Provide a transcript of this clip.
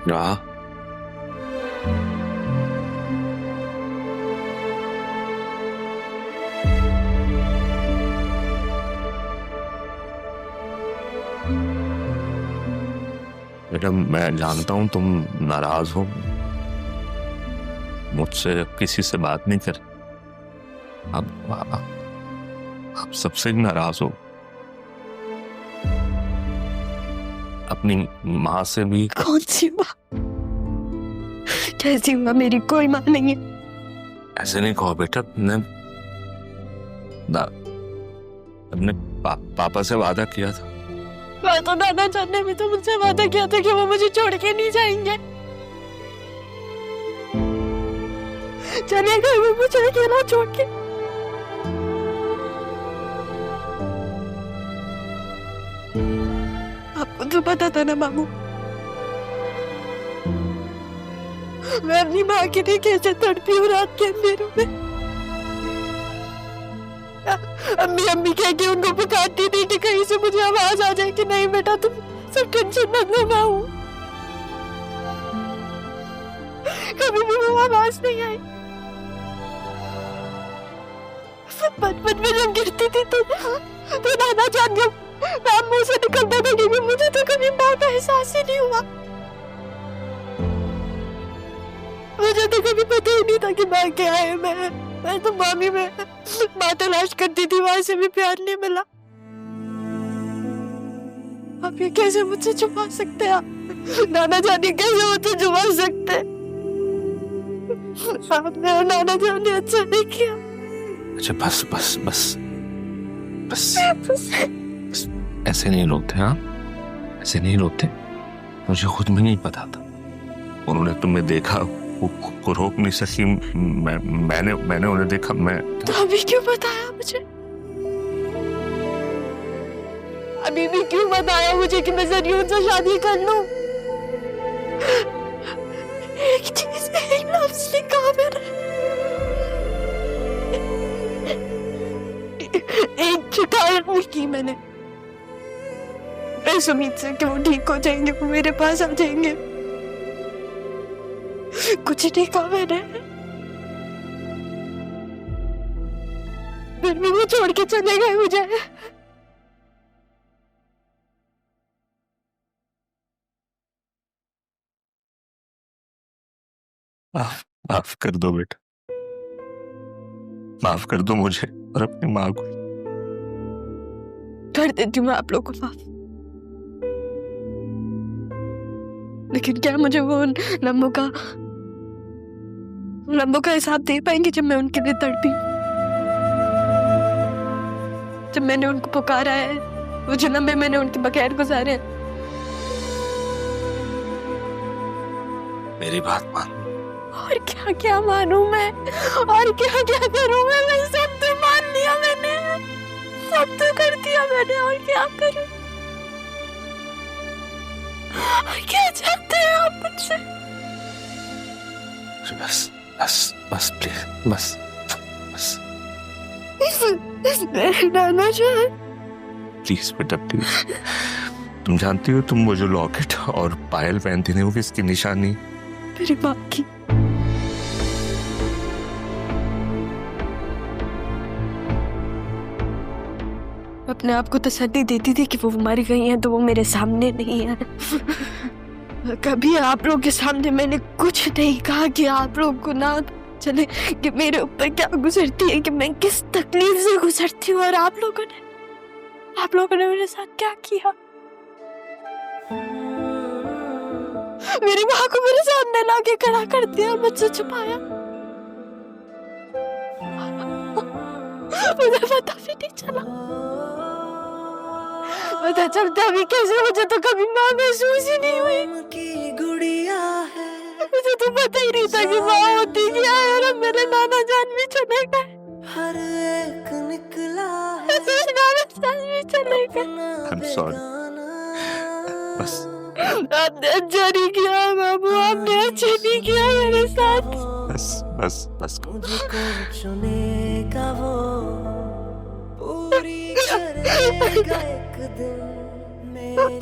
रहा। बेटा मैं जानता हूं तुम नाराज हो, मुझसे किसी से बात नहीं कर, आप सबसे नाराज हो, अपनी माँ से भी। कौन सी माँ? कैसी माँ? मेरी कोई माँ नहीं है। ऐसे नहीं कहो बेटा, अपने पापा से वादा किया था। मैं तो नाना जानने में तो मुझसे वादा किया था कि वो मुझे छोड़ के नहीं जाएंगे। चले गए वो मुझे अकेला छोड़ के। आपको तो पता था ना मामू, मैं अपनी माँ के लिए कैसे तड़पी हूँ रात के अंधेरों में। अम्मी अम्मी कह के उनको पुकारती थी कि कहीं से मुझे आवाज आ जाए कि नहीं बेटा तुम सब टेंशन मत लो, मैं हूँ। कभी भी वो आवाज नहीं आई। बचपन में जब गिरती थी तो नाना जान जब नाम मुंह से निकलता था कि मुझे तो कभी माँ का एहसास ही नहीं हुआ। मुझे तो कभी पता ही नहीं था कि माँ क्या है। मैं तो मामी में माँ तलाश करती थी, वहां से भी प्यार नहीं मिला। आप ये कैसे मुझसे छुपा सकते हैं? आप नाना जान कैसे मुझसे छुपा सकते हैं? आपने और नाना जान ने अच्छा नहीं किया। अच्छा बस बस बस बस, बस ऐसे नहीं रोते। हाँ ऐसे नहीं रोते, मुझे खुद भी नहीं पता था। उन्होंने तुम्हें देखा, वो रोक नहीं सकी। मैंने उन्हें देखा। मैं तो अभी क्यों बताया मुझे? अभी भी क्यों बताया मुझे कि मैं जरियों से शादी कर लूं? एक चीज एक लफ्ज नहीं कहा मैंने, एक शिकायत नहीं की मैंने इस उम्मीद से कि वो ठीक हो जाएंगे, वो मेरे पास आ जाएंगे। कुछ नहीं कहा मैंने, फिर भी वो छोड़ के चले गए मुझे। माफ कर दो बेटा, माफ कर दो मुझे और अपनी माँ को। कर देती हूँ मैं आप लोगों को माफ, लेकिन क्या मुझे वो उन लम्बों का हिसाब दे पाएंगे जब मैं उनके लिए तड़पी, जब मैंने उनको पुकारा है, वो जो लम्बे मैंने उनके बगैर गुजारे हैं? मेरी बात मान। और क्या क्या मानूं मैं, और क्या क्या करूं मैं सब तो मान लिया मैंने, सब तो कर दिया मैंने, और क्या करूं? और क्या चाहते हैं आप मुझसे? बस बस बस प्लीज, बस बस नाना जान प्लीज बेटा प्लीज। तुम जानती हो तुम वो जो लॉकेट और पायल पहनती थी वो किसकी निशानी? मेरी माँ की। अपने आप को तसल्ली देती थी कि वो मर गई हैं तो वो मेरे सामने नहीं है। कभी आप लोग के सामने मैंने कुछ नहीं कहा कि आप लोग को ना चले कि मेरे ऊपर क्या गुजरती है, कि मैं किस तकलीफ से गुजरती हूँ, और आप लोगों ने मेरे साथ क्या किया। मेरी माँ को मेरे सामने लाके खड़ा कर दिया, मुझसे छुपाया। मुझे पता भी नहीं चला, पता चलता भी कैसे, मुझे तो कभी माँ महसूस ही नहीं हुई। मुझे तो पता ही नहीं था कि माँ होती क्या है, और अब मेरे नाना जान भी चले गए। हर एक निकला है, नाना जान भी चले गए। I'm sorry। बस आपने अच्छा नहीं किया बाबू, आपने अच्छा नहीं किया मेरे साथ। बस बस बस चुनेगा वो पूरी करेगा एक दिन मेरी